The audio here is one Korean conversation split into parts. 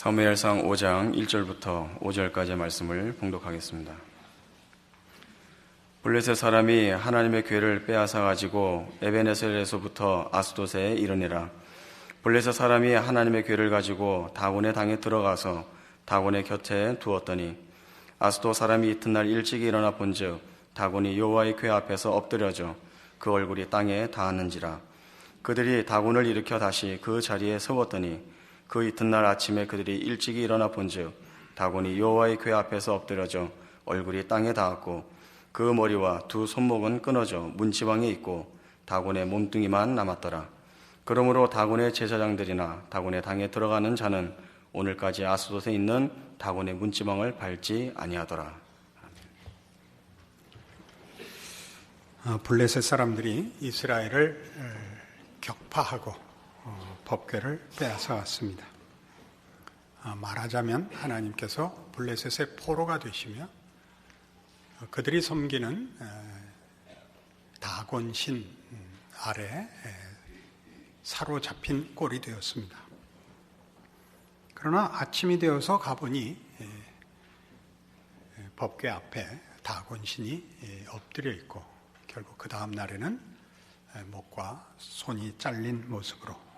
사무엘상 5장 1절부터 5절까지의 말씀을 봉독하겠습니다. 블레셋 사람이 하나님의 궤를 빼앗아 가지고 에베네셀에서부터 아스돗에 이르니라. 블레셋 사람이 하나님의 궤를 가지고 다곤의 당에 들어가서 다곤의 곁에 두었더니 아스돗 사람이 이튿날 일찍이 일어나 본즉 다곤이 여호와의 궤 앞에서 엎드려져 그 얼굴이 땅에 닿았는지라. 그들이 다곤을 일으켜 다시 그 자리에 세웠더니 그 이튿날 아침에 그들이 일찍이 일어나 본즉 다곤이 여호와의 궤 앞에서 엎드려져 얼굴이 땅에 닿았고 그 머리와 두 손목은 끊어져 문지방에 있고 다곤의 몸뚱이만 남았더라. 그러므로 다곤의 제사장들이나 다곤의 당에 들어가는 자는 오늘까지 아스돗에 있는 다곤의 문지방을 밟지 아니하더라. 블레셋 사람들이 이스라엘을 격파하고 법궤를 빼앗아 왔습니다. 말하자면 하나님께서 블레셋의 포로가 되시며 그들이 섬기는 다곤 신 아래 사로잡힌 꼴이 되었습니다. 그러나 아침이 되어서 가보니 법궤 앞에 다곤 신이 엎드려 있고 결국 그 다음 날에는 목과 손이 잘린 모습으로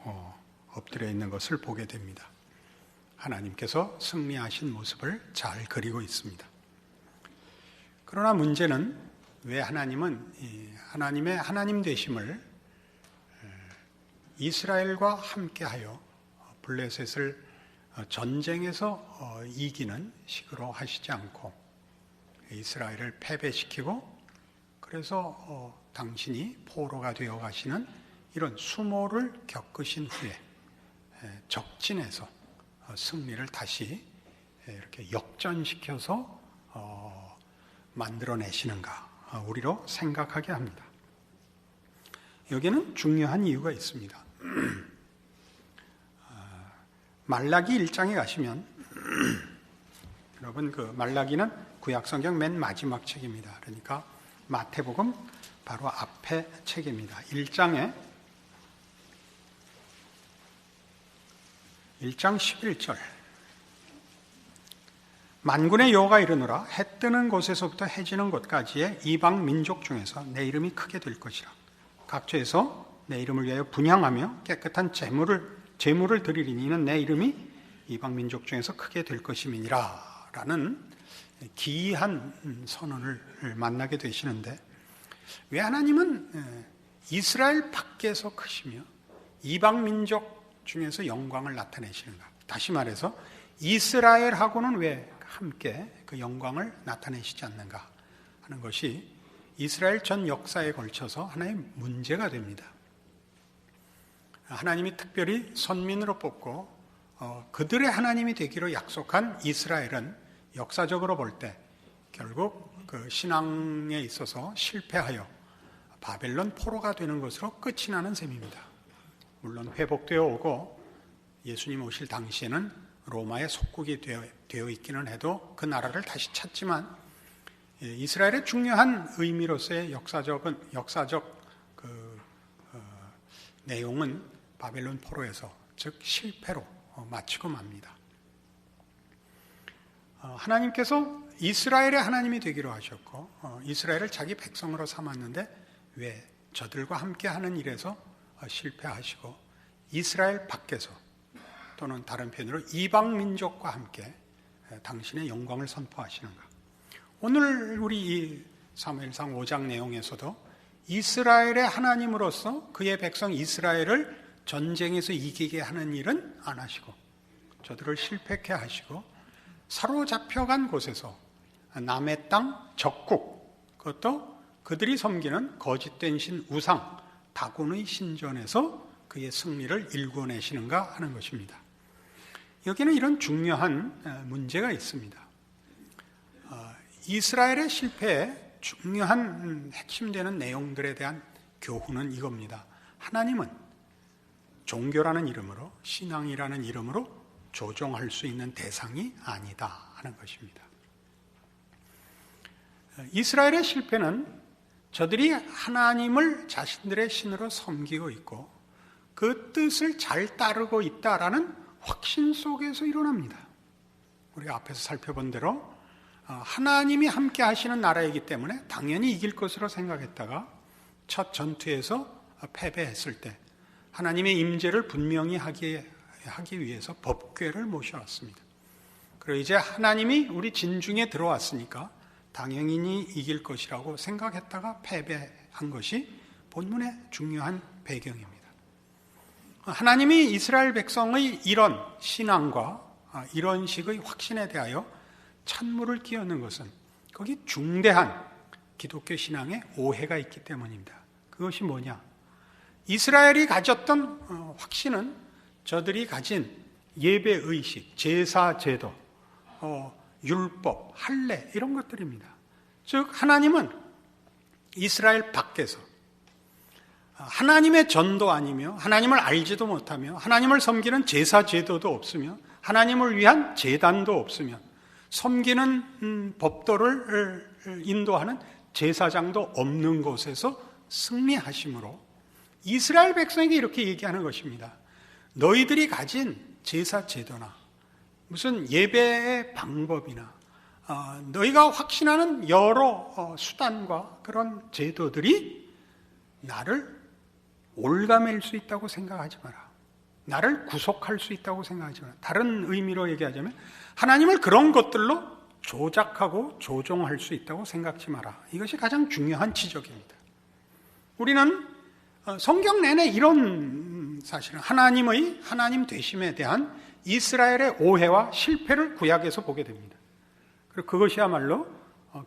엎드려 있는 것을 보게 됩니다. 하나님께서 승리하신 모습을 잘 그리고 있습니다. 그러나 문제는 왜 하나님은 하나님의 하나님 되심을 이스라엘과 함께하여 블레셋을 전쟁에서 이기는 식으로 하시지 않고 이스라엘을 패배시키고 그래서 당신이 포로가 되어 가시는 이런 수모를 겪으신 후에 적진에서 승리를 다시 이렇게 역전시켜서 만들어내시는가 우리로 생각하게 합니다. 여기는 중요한 이유가 있습니다. 말라기 1장에 가시면 여러분 그 말라기는 구약성경 맨 마지막 책입니다. 그러니까 마태복음 바로 앞에 책입니다. 1장 11절 만군의 여호와가 이르노라 해 뜨는 곳에서부터 해 지는 곳까지의 이방 민족 중에서 내 이름이 크게 될 것이라. 각처에서 내 이름을 위하여 분향하며 깨끗한 제물을 드리리니 이는 내 이름이 이방 민족 중에서 크게 될 것임이니라 라는 기이한 선언을 만나게 되시는데 왜 하나님은 이스라엘 밖에서 크시며 이방 민족 중에서 영광을 나타내시는가? 다시 말해서 이스라엘하고는 왜 함께 그 영광을 나타내시지 않는가 하는 것이 이스라엘 전 역사에 걸쳐서 하나의 문제가 됩니다. 하나님이 특별히 선민으로 뽑고 그들의 하나님이 되기로 약속한 이스라엘은 역사적으로 볼 때 결국 그 신앙에 있어서 실패하여 바벨론 포로가 되는 것으로 끝이 나는 셈입니다. 물론 회복되어 오고 예수님 오실 당시에는 로마의 속국이 되어 있기는 해도 그 나라를 다시 찾지만 이스라엘의 중요한 의미로서의 역사적 내용은 바벨론 포로에서 즉 실패로 마치고 맙니다. 하나님께서 이스라엘의 하나님이 되기로 하셨고 이스라엘을 자기 백성으로 삼았는데 왜 저들과 함께하는 일에서 실패하시고 이스라엘 밖에서 또는 다른 편으로 이방 민족과 함께 당신의 영광을 선포하시는가? 오늘 우리 이 사무엘상 5장 내용에서도 이스라엘의 하나님으로서 그의 백성 이스라엘을 전쟁에서 이기게 하는 일은 안 하시고 저들을 실패케 하시고 사로잡혀간 곳에서 남의 땅 적국 그것도 그들이 섬기는 거짓된 신 우상 다곤의 신전에서 그의 승리를 일궈내시는가 하는 것입니다. 여기는 이런 중요한 문제가 있습니다. 이스라엘의 실패에 중요한 핵심되는 내용들에 대한 교훈은 이겁니다. 하나님은 종교라는 이름으로 신앙이라는 이름으로 조종할 수 있는 대상이 아니다 하는 것입니다. 이스라엘의 실패는 저들이 하나님을 자신들의 신으로 섬기고 있고 그 뜻을 잘 따르고 있다라는 확신 속에서 일어납니다. 우리가 앞에서 살펴본 대로 하나님이 함께 하시는 나라이기 때문에 당연히 이길 것으로 생각했다가 첫 전투에서 패배했을 때 하나님의 임재를 분명히 하기 위해서 법궤를 모셔왔습니다. 그리고 이제 하나님이 우리 진중에 들어왔으니까 당연히 이길 것이라고 생각했다가 패배한 것이 본문의 중요한 배경입니다. 하나님이 이스라엘 백성의 이런 신앙과 이런 식의 확신에 대하여 찬물을 끼얹는 것은 거기 중대한 기독교 신앙의 오해가 있기 때문입니다. 그것이 뭐냐? 이스라엘이 가졌던 확신은 저들이 가진 예배의식, 제사제도, 율법, 할례 이런 것들입니다. 즉 하나님은 이스라엘 밖에서 하나님의 전도 아니며 하나님을 알지도 못하며 하나님을 섬기는 제사제도도 없으며 하나님을 위한 제단도 없으며 섬기는 법도를 인도하는 제사장도 없는 곳에서 승리하심으로 이스라엘 백성에게 이렇게 얘기하는 것입니다. 너희들이 가진 제사제도나 무슨 예배의 방법이나 너희가 확신하는 여러 수단과 그런 제도들이 나를 올가맬 수 있다고 생각하지 마라. 나를 구속할 수 있다고 생각하지 마라. 다른 의미로 얘기하자면 하나님을 그런 것들로 조작하고 조종할 수 있다고 생각지 마라. 이것이 가장 중요한 지적입니다. 우리는 성경 내내 이런 사실은 하나님 되심에 대한 이스라엘의 오해와 실패를 구약에서 보게 됩니다. 그리고 그것이야말로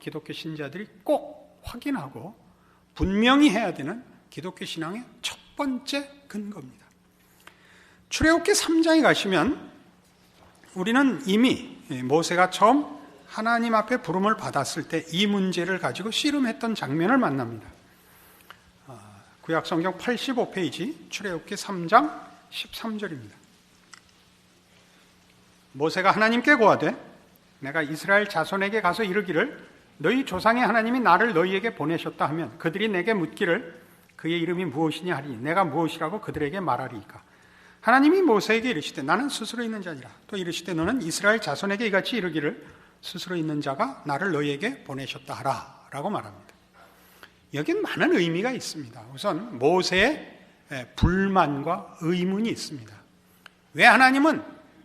기독교 신자들이 꼭 확인하고 분명히 해야 되는 기독교 신앙의 첫 번째 근거입니다. 출애굽기 3장에 가시면 우리는 이미 모세가 처음 하나님 앞에 부름을 받았을 때 이 문제를 가지고 씨름했던 장면을 만납니다. 구약성경 85페이지 출애굽기 3장 13절입니다. 모세가 하나님께 고하되 내가 이스라엘 자손에게 가서 이르기를 너희 조상의 하나님이 나를 너희에게 보내셨다 하면 그들이 내게 묻기를 그의 이름이 무엇이냐 하리니 내가 무엇이라고 그들에게 말하리이까. 하나님이 모세에게 이르시되 나는 스스로 있는 자니라. 또 이르시되 너는 이스라엘 자손에게 이같이 이르기를 스스로 있는 자가 나를 너희에게 보내셨다 하라 라고 말합니다. 여긴 많은 의미가 있습니다. 우선 모세의 불만과 의문이 있습니다. 왜 하나님은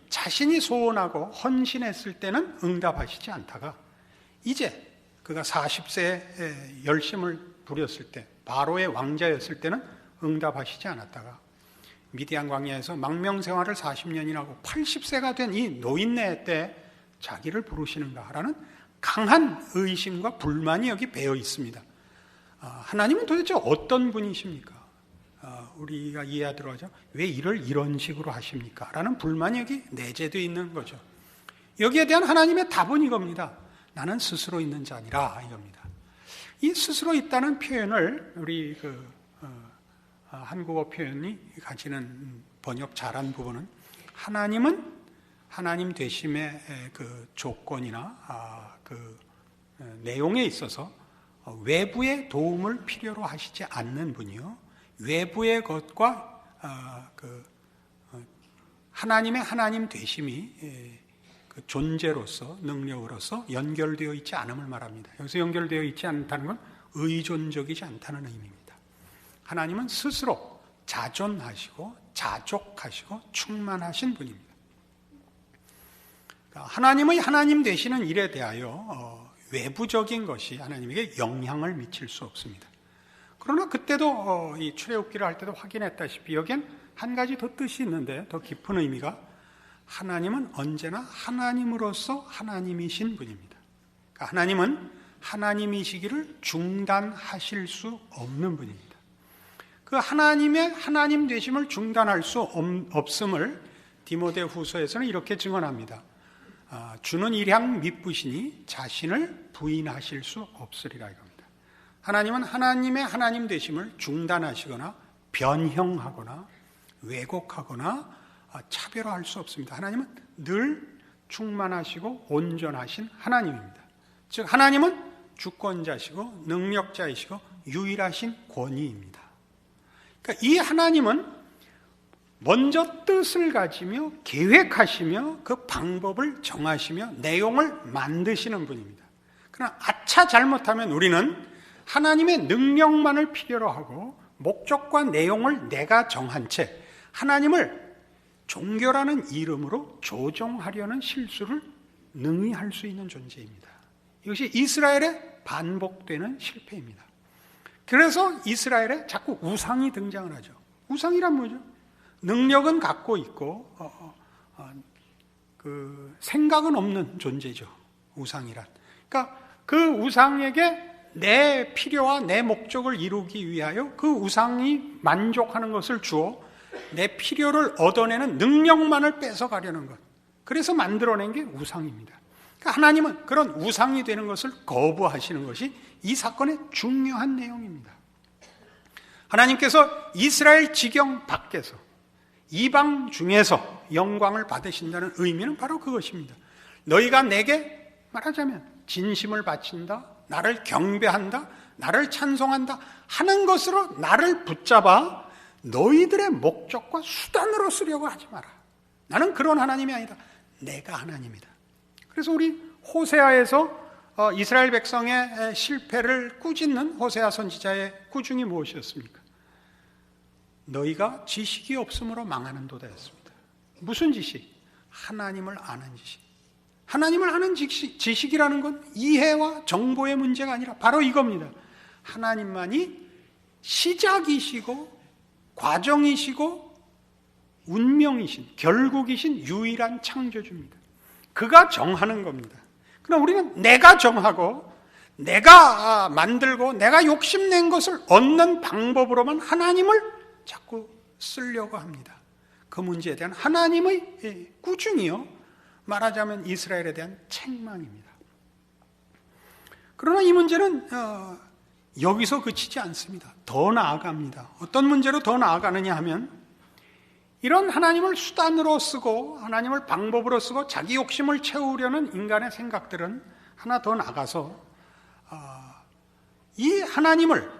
자신이 소원하고 헌신했을 때는 응답하시지 않다가 이제 그가 40세에 열심을 부렸을 때 바로의 왕자였을 때는 응답하시지 않았다가 미디안 광야에서 망명생활을 40년이나 하고 80세가 된 이 노인네 때 자기를 부르시는가라는 강한 의심과 불만이 여기 배어 있습니다. 하나님은 도대체 어떤 분이십니까? 우리가 이해하도록 하죠. 왜 일을 이런 식으로 하십니까? 라는 불만이 여기 내재되어 있는 거죠. 여기에 대한 하나님의 답은 이겁니다. 나는 스스로 있는 자니라 이겁니다. 이 스스로 있다는 표현을 우리 한국어 표현이 가지는 번역 잘한 부분은 하나님은 하나님 되심의 그 조건이나 그 내용에 있어서 외부의 도움을 필요로 하시지 않는 분이요. 외부의 것과 하나님의 하나님 되심이 그 존재로서 능력으로서 연결되어 있지 않음을 말합니다. 여기서 연결되어 있지 않다는 건 의존적이지 않다는 의미입니다. 하나님은 스스로 자존하시고 자족하시고 충만하신 분입니다. 하나님의 하나님 되시는 일에 대하여 외부적인 것이 하나님에게 영향을 미칠 수 없습니다. 그러나 그때도 이 출애굽기를 할 때도 확인했다시피 여기엔 한 가지 더 뜻이 있는데 더 깊은 의미가 하나님은 언제나 하나님으로서 하나님이신 분입니다. 그러니까 하나님은 하나님이시기를 중단하실 수 없는 분입니다. 그 하나님의 하나님 되심을 중단할 수 없음을 디모데후서에서는 이렇게 증언합니다. 주는 일향 미쁘시니 자신을 부인하실 수 없으리라 이겁니다. 하나님은 하나님의 하나님 되심을 중단하시거나 변형하거나 왜곡하거나 차별화할 수 없습니다. 하나님은 늘 충만하시고 온전하신 하나님입니다. 즉 하나님은 주권자시고 능력자이시고 유일하신 권위입니다. 그러니까 이 하나님은 먼저 뜻을 가지며 계획하시며 그 방법을 정하시며 내용을 만드시는 분입니다. 그러나 아차 잘못하면 우리는 하나님의 능력만을 필요로 하고 목적과 내용을 내가 정한 채 하나님을 종교라는 이름으로 조종하려는 실수를 능히 할 수 있는 존재입니다. 이것이 이스라엘의 반복되는 실패입니다. 그래서 이스라엘에 자꾸 우상이 등장을 하죠. 우상이란 뭐죠? 능력은 갖고 있고 그 생각은 없는 존재죠. 우상이란. 그러니까 그 우상에게 내 필요와 내 목적을 이루기 위하여 그 우상이 만족하는 것을 주어 내 필요를 얻어내는 능력만을 뺏어가려는 것. 그래서 만들어낸 게 우상입니다. 그러니까 하나님은 그런 우상이 되는 것을 거부하시는 것이 이 사건의 중요한 내용입니다. 하나님께서 이스라엘 지경 밖에서 이방 중에서 영광을 받으신다는 의미는 바로 그것입니다. 너희가 내게 말하자면 진심을 바친다, 나를 경배한다, 나를 찬송한다 하는 것으로 나를 붙잡아 너희들의 목적과 수단으로 쓰려고 하지 마라. 나는 그런 하나님이 아니다. 내가 하나님이다. 그래서 우리 호세아에서 이스라엘 백성의 실패를 꾸짖는 호세아 선지자의 꾸중이 무엇이었습니까? 너희가 지식이 없으므로 망하는도다였습니다. 무슨 지식? 하나님을 아는 지식. 하나님을 아는 지식이라는 건 이해와 정보의 문제가 아니라 바로 이겁니다. 하나님만이 시작이시고 과정이시고 운명이신, 결국이신 유일한 창조주입니다. 그가 정하는 겁니다. 그럼 우리는 내가 정하고 내가 만들고 내가 욕심낸 것을 얻는 방법으로만 하나님을 자꾸 쓰려고 합니다. 그 문제에 대한 하나님의 꾸중이요, 말하자면 이스라엘에 대한 책망입니다. 그러나 이 문제는 여기서 그치지 않습니다. 더 나아갑니다. 어떤 문제로 더 나아가느냐 하면 이런 하나님을 수단으로 쓰고 하나님을 방법으로 쓰고 자기 욕심을 채우려는 인간의 생각들은 하나 더 나가서 이 하나님을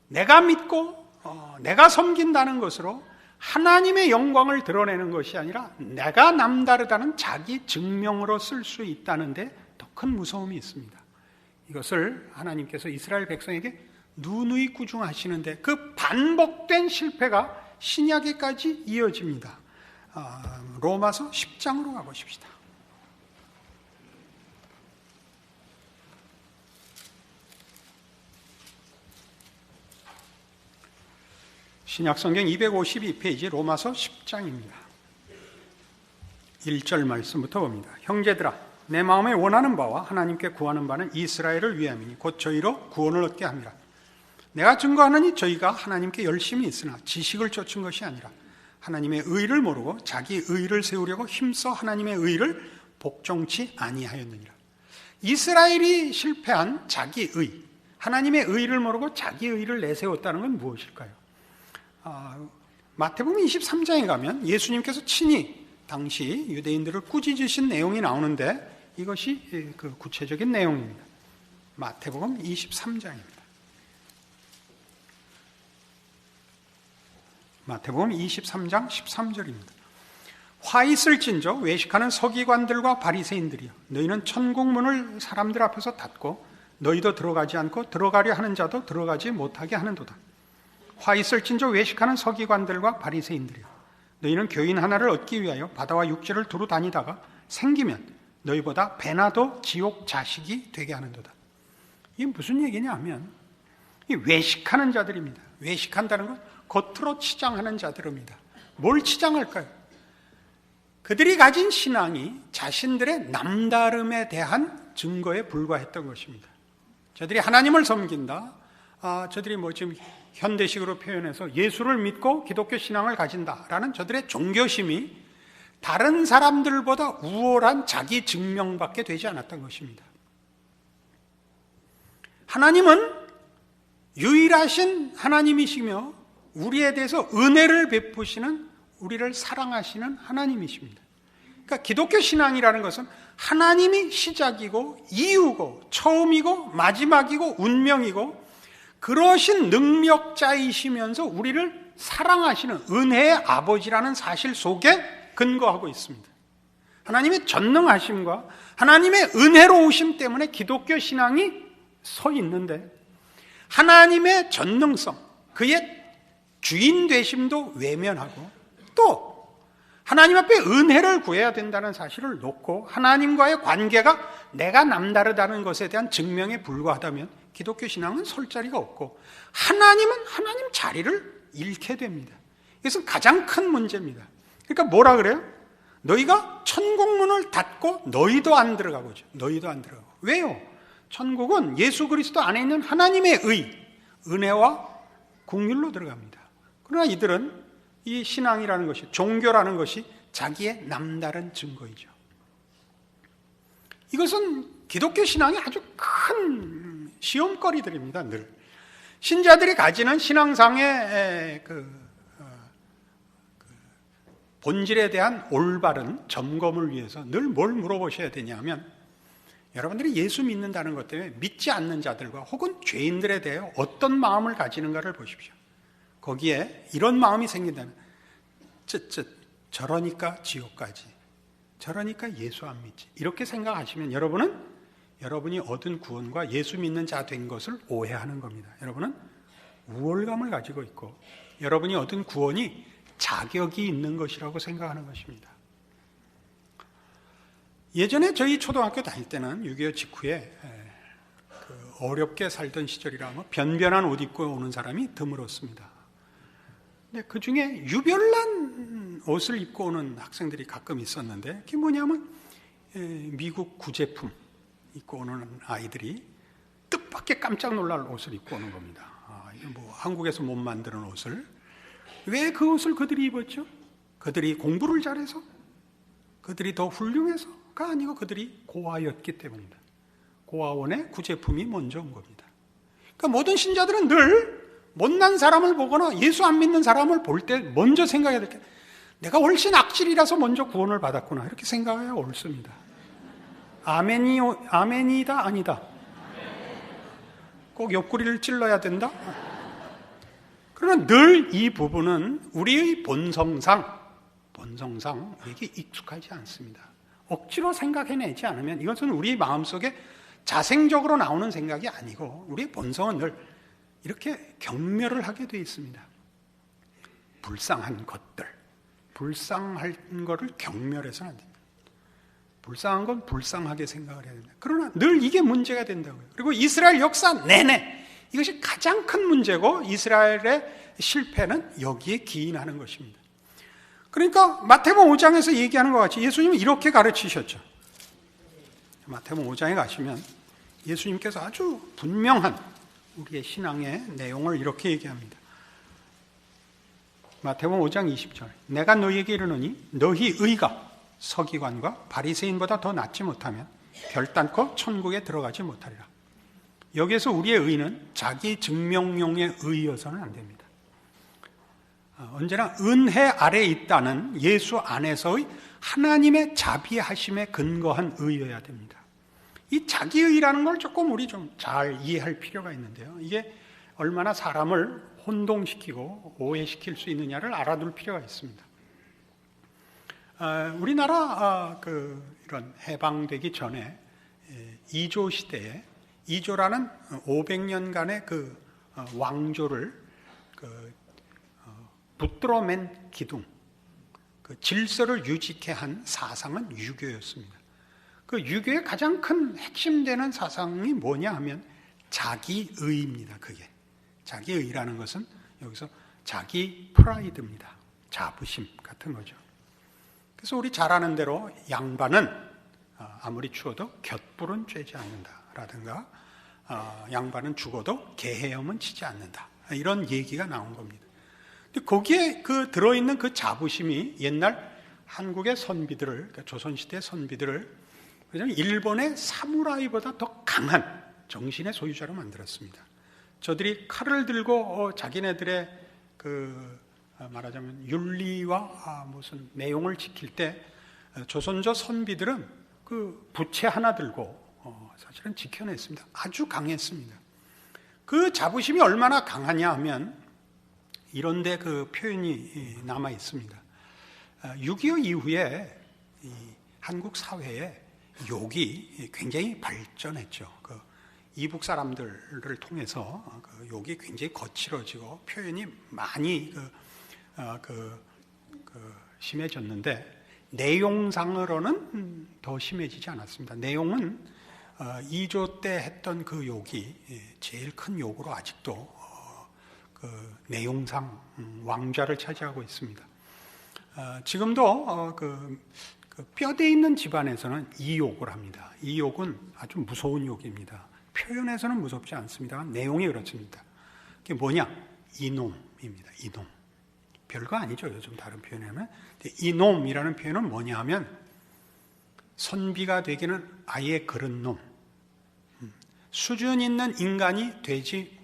내가 믿고 내가 섬긴다는 것으로 하나님의 영광을 드러내는 것이 아니라 내가 남다르다는 자기 증명으로 쓸 수 있다는 데 더 큰 무서움이 있습니다. 이것을 하나님께서 이스라엘 백성에게 누누이 꾸중하시는데 그 반복된 실패가 신약에까지 이어집니다. 로마서 10장으로 가보십시다. 신약성경 252페이지 로마서 10장입니다. 1절 말씀부터 봅니다. 형제들아, 내 마음에 원하는 바와 하나님께 구하는 바는 이스라엘을 위함이니 곧 저희로 구원을 얻게 함이라. 내가 증거하노니 저희가 하나님께 열심히 있으나 지식을 쫓은 것이 아니라 하나님의 의를 모르고 자기 의를 세우려고 힘써 하나님의 의를 복종치 아니하였느니라. 이스라엘이 실패한 자기 의, 하나님의 의를 모르고 자기 의를 내세웠다는 건 무엇일까요? 마태복음 23장에 가면 예수님께서 친히 당시 유대인들을 꾸짖으신 내용이 나오는데 이것이 그 구체적인 내용입니다. 마태복음 23장입니다. 마태복음 23장 13절입니다. 화 있을진저 외식하는 서기관들과 바리새인들이여, 너희는 천국 문을 사람들 앞에서 닫고 너희도 들어가지 않고 들어가려 하는 자도 들어가지 못하게 하는도다. 화 있을진저 외식하는 서기관들과 바리새인들이여, 너희는 교인 하나를 얻기 위하여 바다와 육지를 두루 다니다가 생기면 너희보다 배나도 지옥 자식이 되게 하는도다. 이게 무슨 얘기냐 하면 이 외식하는 자들입니다. 외식한다는 건 겉으로 치장하는 자들입니다. 뭘 치장할까요? 그들이 가진 신앙이 자신들의 남다름에 대한 증거에 불과했던 것입니다. 저들이 하나님을 섬긴다, 저들이 지금 현대식으로 표현해서 예수를 믿고 기독교 신앙을 가진다라는 저들의 종교심이 다른 사람들보다 우월한 자기 증명밖에 되지 않았던 것입니다. 하나님은 유일하신 하나님이시며 우리에 대해서 은혜를 베푸시는, 우리를 사랑하시는 하나님이십니다. 그러니까 기독교 신앙이라는 것은 하나님이 시작이고 이유고 처음이고 마지막이고 운명이고 그러신 능력자이시면서 우리를 사랑하시는 은혜의 아버지라는 사실 속에 근거하고 있습니다. 하나님의 전능하심과 하나님의 은혜로우심 때문에 기독교 신앙이 서 있는데, 하나님의 전능성, 그의 주인 되심도 외면하고 또 하나님 앞에 은혜를 구해야 된다는 사실을 놓고 하나님과의 관계가 내가 남다르다는 것에 대한 증명에 불과하다면 기독교 신앙은 설 자리가 없고 하나님은 하나님 자리를 잃게 됩니다. 이것은 가장 큰 문제입니다. 그러니까 뭐라 그래요? 너희가 천국문을 닫고 너희도 안 들어가고죠. 너희도 안 들어가고. 왜요? 천국은 예수 그리스도 안에 있는 하나님의 은혜와 국률로 들어갑니다. 그러나 이들은 이 신앙이라는 것이, 종교라는 것이 자기의 남다른 증거이죠. 이것은 기독교 신앙의 아주 큰 시험거리들입니다. 늘 신자들이 가지는 신앙상의 본질에 대한 올바른 점검을 위해서 늘 뭘 물어보셔야 되냐면, 여러분들이 예수 믿는다는 것 때문에 믿지 않는 자들과 혹은 죄인들에 대해 어떤 마음을 가지는가를 보십시오. 거기에 이런 마음이 생긴다면, 저러니까 지옥 가지, 저러니까 예수 안 믿지, 이렇게 생각하시면 여러분이 얻은 구원과 예수 믿는 자 된 것을 오해하는 겁니다. 여러분은 우월감을 가지고 있고 여러분이 얻은 구원이 자격이 있는 것이라고 생각하는 것입니다. 예전에 저희 초등학교 다닐 때는 6.25 직후에 어렵게 살던 시절이라 변변한 옷 입고 오는 사람이 드물었습니다. 근데 그 중에 유별난 옷을 입고 오는 학생들이 가끔 있었는데, 그게 뭐냐면 미국 구제품 입고 오는 아이들이 뜻밖의 깜짝 놀랄 옷을 입고 오는 겁니다. 이게 뭐 한국에서 못 만드는 옷을. 왜 그 옷을 그들이 입었죠? 그들이 공부를 잘해서? 그들이 더 훌륭해서가 아니고 그들이 고아였기 때문입니다. 고아원의 구제품이 먼저 온 겁니다. 그러니까 모든 신자들은 늘 못난 사람을 보거나 예수 안 믿는 사람을 볼 때 먼저 생각해야 될 게, 내가 훨씬 악질이라서 먼저 구원을 받았구나, 이렇게 생각해야 옳습니다. 아멘이다 아니다? 꼭 옆구리를 찔러야 된다? 그러나 늘 이 부분은 우리의 본성상 우리에게 익숙하지 않습니다. 억지로 생각해내지 않으면 이것은 우리 마음속에 자생적으로 나오는 생각이 아니고 우리의 본성은 늘 이렇게 경멸을 하게 되어 있습니다. 불쌍한 것들, 불쌍한 것을 경멸해서는 안 됩니다. 불쌍한 건 불쌍하게 생각을 해야 됩니다. 그러나 늘 이게 문제가 된다고요. 그리고 이스라엘 역사 내내 이것이 가장 큰 문제고, 이스라엘의 실패는 여기에 기인하는 것입니다. 그러니까 마태복음 5장에서 얘기하는 것 같이 예수님은 이렇게 가르치셨죠. 마태복음 5장에 가시면 예수님께서 아주 분명한 우리의 신앙의 내용을 이렇게 얘기합니다. 마태복음 5장 20절, 내가 너희에게 이르노니 너희 의가 서기관과 바리새인보다 더 낫지 못하면 결단코 천국에 들어가지 못하리라. 여기에서 우리의 의는 자기 증명용의 의여서는 안 됩니다. 언제나 은혜 아래에 있다는 예수 안에서의 하나님의 자비하심에 근거한 의여야 됩니다. 이 자기의라는 걸 조금 우리 좀 잘 이해할 필요가 있는데요. 이게 얼마나 사람을 혼동시키고 오해시킬 수 있느냐를 알아둘 필요가 있습니다. 우리나라 이런 해방되기 전에 이조 시대에, 이조라는 500년간의 그 왕조를 붙들어 맨 기둥, 그 질서를 유지케 한 사상은 유교였습니다. 그 유교의 가장 큰 핵심되는 사상이 뭐냐 하면 자기의입니다. 그게 자기의라는 것은 여기서 자기 프라이드입니다. 자부심 같은 거죠. 그래서 우리 잘 아는 대로 양반은 아무리 추워도 곁불은 쬐지 않는다라든가, 양반은 죽어도 개헤엄은 치지 않는다, 이런 얘기가 나온 겁니다. 근데 거기에 들어있는 그 자부심이 옛날 한국의 선비들을, 그러니까 조선시대 선비들을 일본의 사무라이보다 더 강한 정신의 소유자로 만들었습니다. 저들이 칼을 들고 자기네들의 말하자면 윤리와 무슨 내용을 지킬 때 조선조 선비들은 그 부채 하나 들고 사실은 지켜냈습니다. 아주 강했습니다. 그 자부심이 얼마나 강하냐 하면 이런데 그 표현이 남아 있습니다. 6.25 이후에 이 한국 사회에 욕이 굉장히 발전했죠. 그 이북 사람들을 통해서 그 욕이 굉장히 거칠어지고 표현이 많이 심해졌는데, 내용상으로는 더 심해지지 않았습니다. 내용은 2조 때 했던 그 욕이 제일 큰 욕으로 아직도 그 내용상 왕좌를 차지하고 있습니다. 지금도 그 뼈대 있는 집안에서는 이 욕을 합니다. 이 욕은 아주 무서운 욕입니다. 표현에서는 무섭지 않습니다. 내용이 그렇습니다. 그게 뭐냐? 이놈입니다. 이놈. 별거 아니죠. 요즘 다른 표현하면. 이놈이라는 표현은 뭐냐 하면 선비가 되기는 아예 그런 놈, 수준 있는 인간이 되지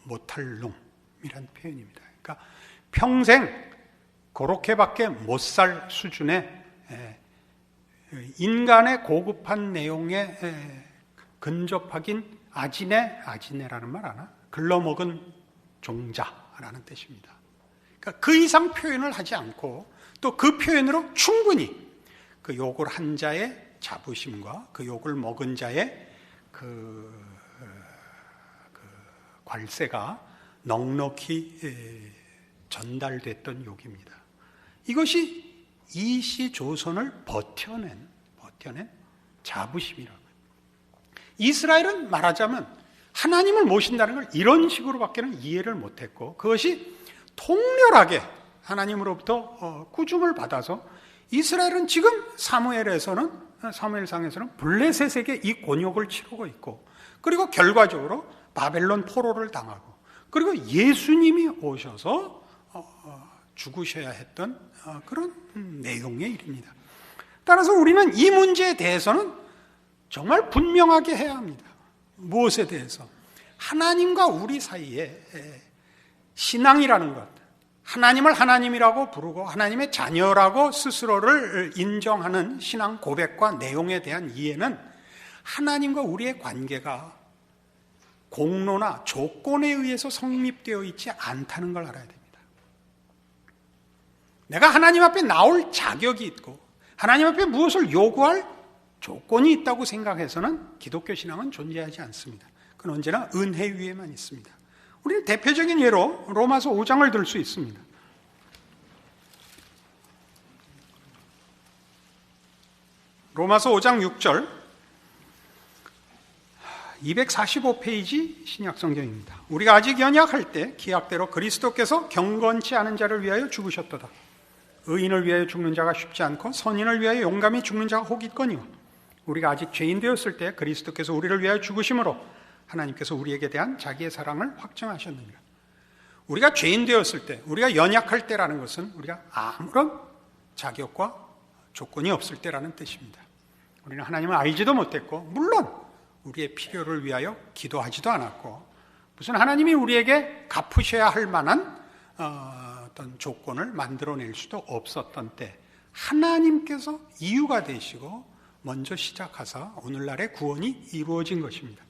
못할 놈이라는 표현입니다. 그러니까 평생 그렇게밖에 못 살 수준의 인간의 고급한 내용에 근접하긴 아지네라는 말 아나? 글러먹은 종자라는 뜻입니다. 그러니까 그 이상 표현을 하지 않고 또 그 표현으로 충분히 그 욕을 한 자의 자부심과 그 욕을 먹은 자의 그 괄세가 넉넉히 전달됐던 욕입니다. 이것이 이시 조선을 버텨낸 자부심이라고요. 이스라엘은 말하자면 하나님을 모신다는 걸 이런 식으로밖에는 이해를 못했고, 그것이 통렬하게 하나님으로부터 꾸중을 받아서 이스라엘은 지금 사무엘상에서는 블레셋에게 이 곤욕을 치르고 있고, 그리고 결과적으로 바벨론 포로를 당하고, 그리고 예수님이 오셔서 죽으셔야 했던 그런 내용의 일입니다. 따라서 우리는 이 문제에 대해서는 정말 분명하게 해야 합니다. 무엇에 대해서? 하나님과 우리 사이에 신앙이라는 것, 하나님을 하나님이라고 부르고 하나님의 자녀라고 스스로를 인정하는 신앙 고백과 내용에 대한 이해는 하나님과 우리의 관계가 공로나 조건에 의해서 성립되어 있지 않다는 걸 알아야 됩니다. 내가 하나님 앞에 나올 자격이 있고 하나님 앞에 무엇을 요구할 조건이 있다고 생각해서는 기독교 신앙은 존재하지 않습니다. 그건 언제나 은혜 위에만 있습니다. 우리는 대표적인 예로 로마서 5장을 들 수 있습니다. 로마서 5장 6절, 245페이지 신약성경입니다. 우리가 아직 연약할 때 기약대로 그리스도께서 경건치 않은 자를 위하여 죽으셨도다. 의인을 위하여 죽는 자가 쉽지 않고 선인을 위하여 용감히 죽는 자가 혹 있거니와, 우리가 아직 죄인 되었을 때 그리스도께서 우리를 위하여 죽으심으로 하나님께서 우리에게 대한 자기의 사랑을 확증하셨느니라. 우리가 죄인 되었을 때, 우리가 연약할 때라는 것은 우리가 아무런 자격과 조건이 없을 때라는 뜻입니다. 우리는 하나님을 알지도 못했고, 물론 우리의 필요를 위하여 기도하지도 않았고, 무슨 하나님이 우리에게 갚으셔야 할 만한 어떤 조건을 만들어낼 수도 없었던 때 하나님께서 이유가 되시고 먼저 시작하사 오늘날의 구원이 이루어진 것입니다.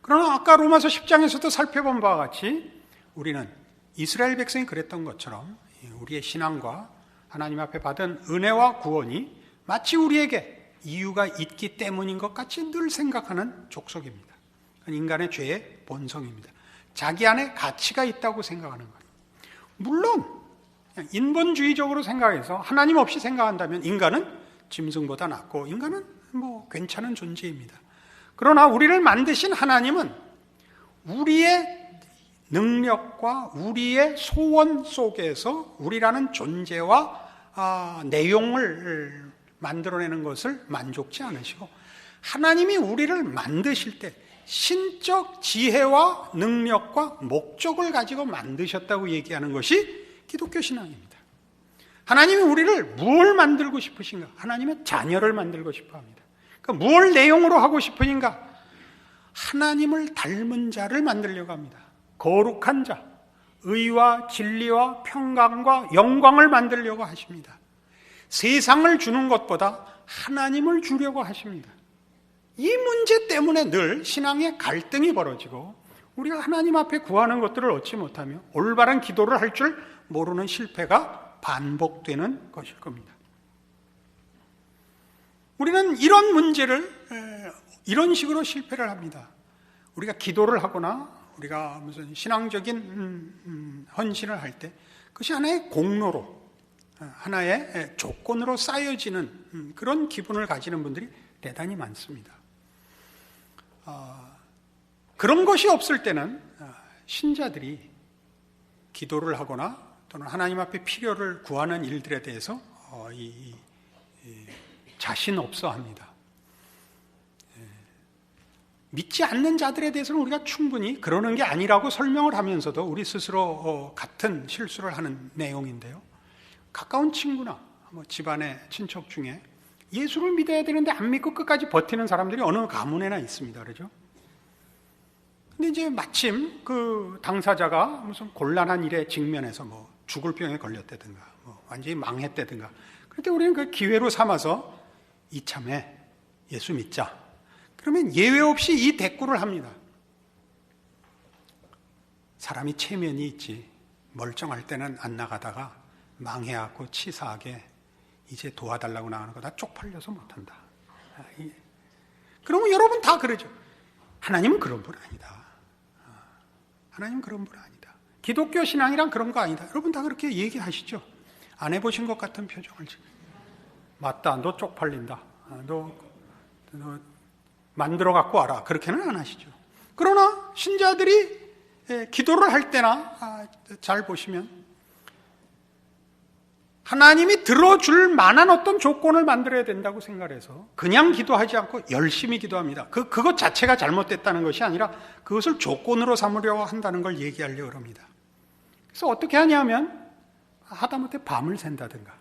그러나 아까 로마서 10장에서도 살펴본 바와 같이 우리는 이스라엘 백성이 그랬던 것처럼 우리의 신앙과 하나님 앞에 받은 은혜와 구원이 마치 우리에게 이유가 있기 때문인 것 같이 늘 생각하는 족속입니다. 인간의 죄의 본성입니다. 자기 안에 가치가 있다고 생각하는 것. 물론 인본주의적으로 생각해서 하나님 없이 생각한다면 인간은 짐승보다 낫고 인간은 괜찮은 존재입니다. 그러나 우리를 만드신 하나님은 우리의 능력과 우리의 소원 속에서 우리라는 존재와 내용을 만들어내는 것을 만족치 않으시고, 하나님이 우리를 만드실 때 신적 지혜와 능력과 목적을 가지고 만드셨다고 얘기하는 것이 기독교 신앙입니다. 하나님이 우리를 무엇을 만들고 싶으신가? 하나님의 자녀를 만들고 싶어 합니다. 그러니까 무엇을 내용으로 하고 싶으신가? 하나님을 닮은 자를 만들려고 합니다. 거룩한 자, 의와 진리와 평강과 영광을 만들려고 하십니다. 세상을 주는 것보다 하나님을 주려고 하십니다. 이 문제 때문에 늘 신앙의 갈등이 벌어지고 우리가 하나님 앞에 구하는 것들을 얻지 못하며 올바른 기도를 할 줄 모르는 실패가 반복되는 것일 겁니다. 우리는 이런 문제를 이런 식으로 실패를 합니다. 우리가 기도를 하거나 우리가 무슨 신앙적인 헌신을 할 때 그것이 하나의 공로로, 하나의 조건으로 쌓여지는 그런 기분을 가지는 분들이 대단히 많습니다. 그런 것이 없을 때는 신자들이 기도를 하거나 또는 하나님 앞에 필요를 구하는 일들에 대해서 자신 없어 합니다. 믿지 않는 자들에 대해서는 우리가 충분히 그러는 게 아니라고 설명을 하면서도 우리 스스로 같은 실수를 하는 내용인데요. 가까운 친구나 집안의 친척 중에 예수를 믿어야 되는데 안 믿고 끝까지 버티는 사람들이 어느 가문에나 있습니다. 그렇죠? 근데 이제 마침 그 당사자가 무슨 곤란한 일에 직면해서 죽을 병에 걸렸다든가 완전히 망했다든가 그럴 때 우리는 그 기회로 삼아서 이참에 예수 믿자. 그러면 예외 없이 이 대꾸를 합니다. 사람이 체면이 있지. 멀쩡할 때는 안 나가다가 망해갖고 치사하게 이제 도와달라고 나가는 거 다 쪽팔려서 못한다. 그러면 여러분 다 그러죠. 하나님은 그런 분 아니다. 하나님은 그런 분 아니다. 기독교 신앙이란 그런 거 아니다. 여러분 다 그렇게 얘기하시죠. 안 해보신 것 같은 표정을 지금. 맞다. 너 쪽팔린다. 너 만들어 갖고 와라. 그렇게는 안 하시죠. 그러나 신자들이 기도를 할 때나 잘 보시면 하나님이 들어줄 만한 어떤 조건을 만들어야 된다고 생각해서 그냥 기도하지 않고 열심히 기도합니다. 그것 자체가 잘못됐다는 것이 아니라 그것을 조건으로 삼으려고 한다는 걸 얘기하려고 합니다. 그래서 어떻게 하냐면 하다못해 밤을 샌다든가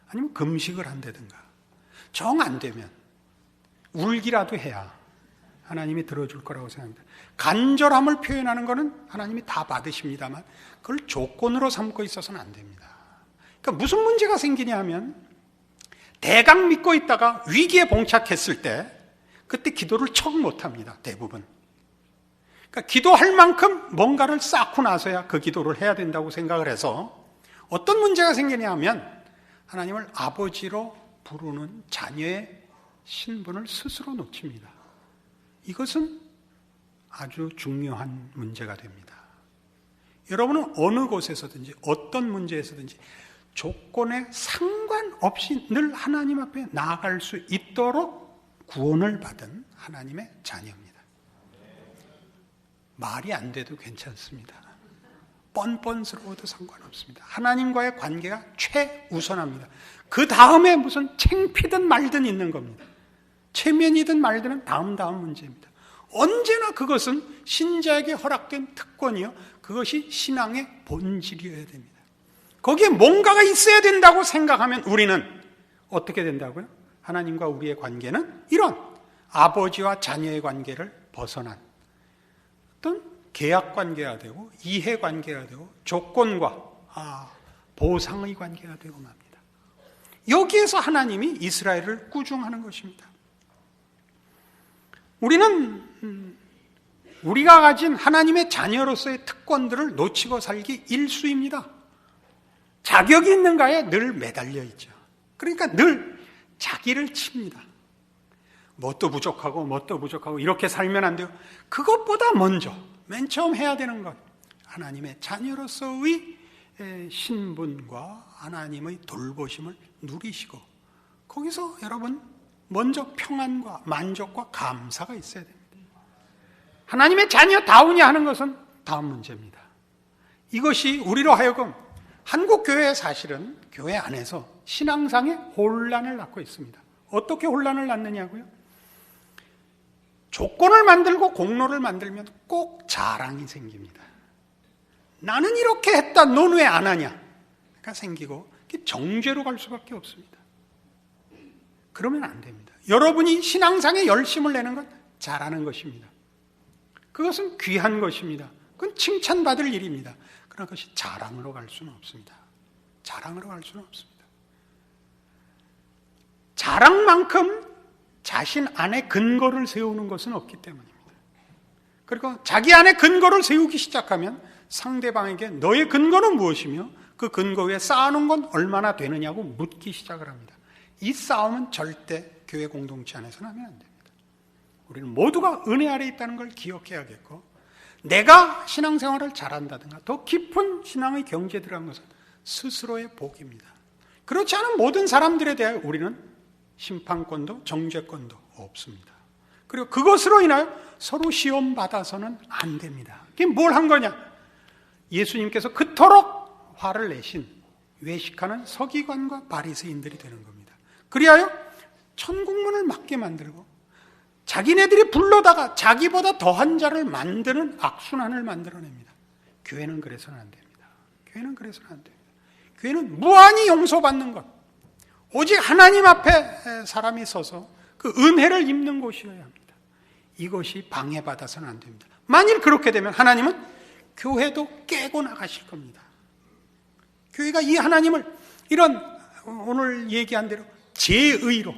아니면 금식을 한다든가 정 안 되면 울기라도 해야 하나님이 들어줄 거라고 생각합니다. 간절함을 표현하는 것은 하나님이 다 받으십니다만 그걸 조건으로 삼고 있어서는 안 됩니다. 그러니까 무슨 문제가 생기냐 하면 대강 믿고 있다가 위기에 봉착했을 때 그때 기도를 척 못합니다. 대부분. 그러니까 기도할 만큼 뭔가를 쌓고 나서야 그 기도를 해야 된다고 생각을 해서 어떤 문제가 생기냐 하면 하나님을 아버지로 부르는 자녀의 신분을 스스로 놓칩니다. 이것은 아주 중요한 문제가 됩니다. 여러분은 어느 곳에서든지 어떤 문제에서든지 조건에 상관없이 늘 하나님 앞에 나아갈 수 있도록 구원을 받은 하나님의 자녀입니다. 말이 안 돼도 괜찮습니다. 뻔뻔스러워도 상관없습니다. 하나님과의 관계가 최우선합니다. 그 다음에 무슨 창피든 말든 있는 겁니다. 체면이든 말든 다음 문제입니다. 언제나 그것은 신자에게 허락된 특권이요. 그것이 신앙의 본질이어야 됩니다. 거기에 뭔가가 있어야 된다고 생각하면 우리는 어떻게 된다고요? 하나님과 우리의 관계는 이런 아버지와 자녀의 관계를 벗어난 어떤 계약 관계가 되고 이해 관계가 되고 조건과 보상의 관계가 되고 맙니다. 여기에서 하나님이 이스라엘을 꾸중하는 것입니다. 우리는 우리가 가진 하나님의 자녀로서의 특권들을 놓치고 살기 일수입니다. 자격이 있는가에 늘 매달려 있죠. 그러니까 늘 자기를 칩니다. 뭣도 부족하고 이렇게 살면 안 돼요. 그것보다 먼저 맨 처음 해야 되는 것 하나님의 자녀로서의 신분과 하나님의 돌보심을 누리시고 거기서 여러분 먼저 평안과 만족과 감사가 있어야 됩니다. 하나님의 자녀다우냐 하는 것은 다음 문제입니다. 이것이 우리로 하여금 한국 교회의 사실은 교회 안에서 신앙상의 혼란을 낳고 있습니다. 어떻게 혼란을 낳느냐고요? 조건을 만들고 공로를 만들면 꼭 자랑이 생깁니다. 나는 이렇게 했다, 넌 왜 안 하냐? 가 생기고 정죄로 갈 수밖에 없습니다. 그러면 안 됩니다. 여러분이 신앙상에 열심을 내는 건 잘하는 것입니다. 그것은 귀한 것입니다. 그건 칭찬받을 일입니다. 그러나 그것이 자랑으로 갈 수는 없습니다. 자랑으로 갈 수는 없습니다. 자랑만큼 자신 안에 근거를 세우는 것은 없기 때문입니다. 그리고 자기 안에 근거를 세우기 시작하면 상대방에게 너의 근거는 무엇이며 그 근거 위에 쌓아놓은 건 얼마나 되느냐고 묻기 시작을 합니다. 이 싸움은 절대 교회 공동체 안에서는 하면 안 됩니다. 우리는 모두가 은혜 아래 있다는 걸 기억해야겠고, 내가 신앙생활을 잘한다든가 더 깊은 신앙의 경지에 들어간 것은 스스로의 복입니다. 그렇지 않은 모든 사람들에 대해 우리는 심판권도 정죄권도 없습니다. 그리고 그것으로 인하여 서로 시험받아서는 안 됩니다. 그게 뭘 한 거냐? 예수님께서 그토록 화를 내신 외식하는 서기관과 바리새인들이 되는 겁니다. 그리하여 천국문을 막게 만들고 자기네들이 불러다가 자기보다 더한 자를 만드는 악순환을 만들어냅니다. 교회는 그래서는 안 됩니다. 교회는 그래서는 안 됩니다. 교회는 무한히 용서받는 것, 오직 하나님 앞에 사람이 서서 그 은혜를 입는 곳이어야 합니다. 이것이 방해받아서는 안 됩니다. 만일 그렇게 되면 하나님은 교회도 깨고 나가실 겁니다. 교회가 이 하나님을 이런 오늘 얘기한 대로 제의로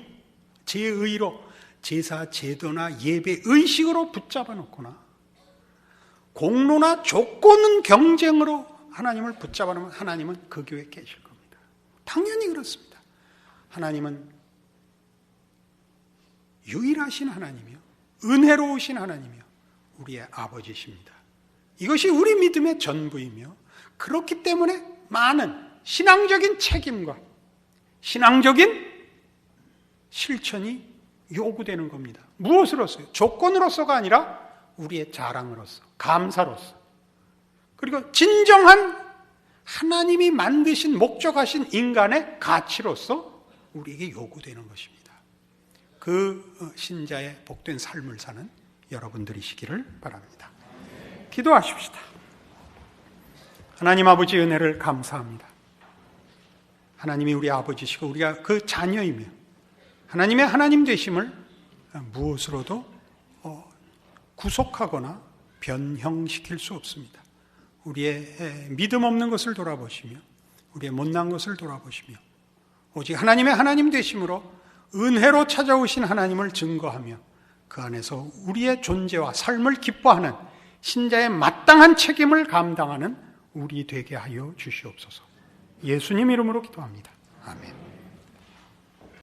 제사, 제도나 예배, 의식으로 붙잡아 놓거나 공로나 조건은 경쟁으로 하나님을 붙잡아 놓으면 하나님은 그 교회 깨실 겁니다. 당연히 그렇습니다. 하나님은 유일하신 하나님이요, 은혜로우신 하나님이요, 우리의 아버지십니다. 이것이 우리 믿음의 전부이며, 그렇기 때문에 많은 신앙적인 책임과 신앙적인 실천이 요구되는 겁니다. 무엇으로서요? 조건으로서가 아니라 우리의 자랑으로서, 감사로서, 그리고 진정한 하나님이 만드신 목적하신 인간의 가치로서 우리에게 요구되는 것입니다. 그 신자의 복된 삶을 사는 여러분들이시기를 바랍니다. 기도하십시다. 하나님 아버지 은혜를 감사합니다. 하나님이 우리 아버지시고 우리가 그 자녀이며 하나님의 하나님 되심을 무엇으로도 구속하거나 변형시킬 수 없습니다. 우리의 믿음 없는 것을 돌아보시며 우리의 못난 것을 돌아보시며 오직 하나님의 하나님 되심으로 은혜로 찾아오신 하나님을 증거하며 그 안에서 우리의 존재와 삶을 기뻐하는 신자의 마땅한 책임을 감당하는 우리 되게 하여 주시옵소서. 예수님 이름으로 기도합니다. 아멘.